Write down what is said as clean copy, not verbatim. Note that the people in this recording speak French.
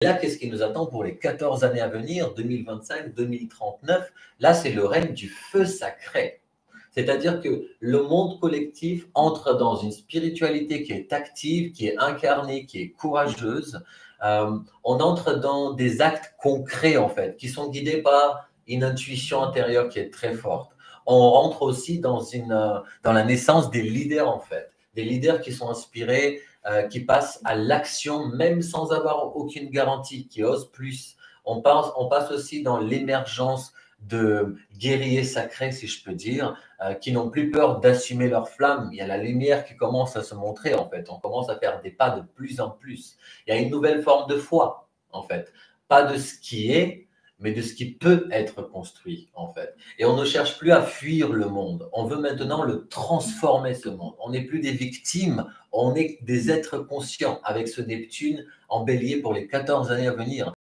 Là, qu'est-ce qui nous attend pour les 14 années à venir, 2025-2039? Là, c'est le règne du feu sacré. C'est-à-dire que le monde collectif entre dans une spiritualité qui est active, qui est incarnée, qui est courageuse. On entre dans des actes concrets, en fait, qui sont guidés par une intuition intérieure qui est très forte. On rentre aussi dans la naissance des leaders, en fait. Des leaders qui sont inspirés, qui passent à l'action même sans avoir aucune garantie, qui osent plus. On passe aussi dans l'émergence de guerriers sacrés, si je peux dire, qui n'ont plus peur d'assumer leur flamme. Il y a la lumière qui commence à se montrer, en fait. On commence à faire des pas de plus en plus. Il y a une nouvelle forme de foi, en fait. Pas de ce qui est, mais de ce qui peut être construit, en fait. Et on ne cherche plus à fuir le monde. On veut maintenant le transformer, ce monde. On n'est plus des victimes, on est des êtres conscients avec ce Neptune en bélier pour les 14 années à venir.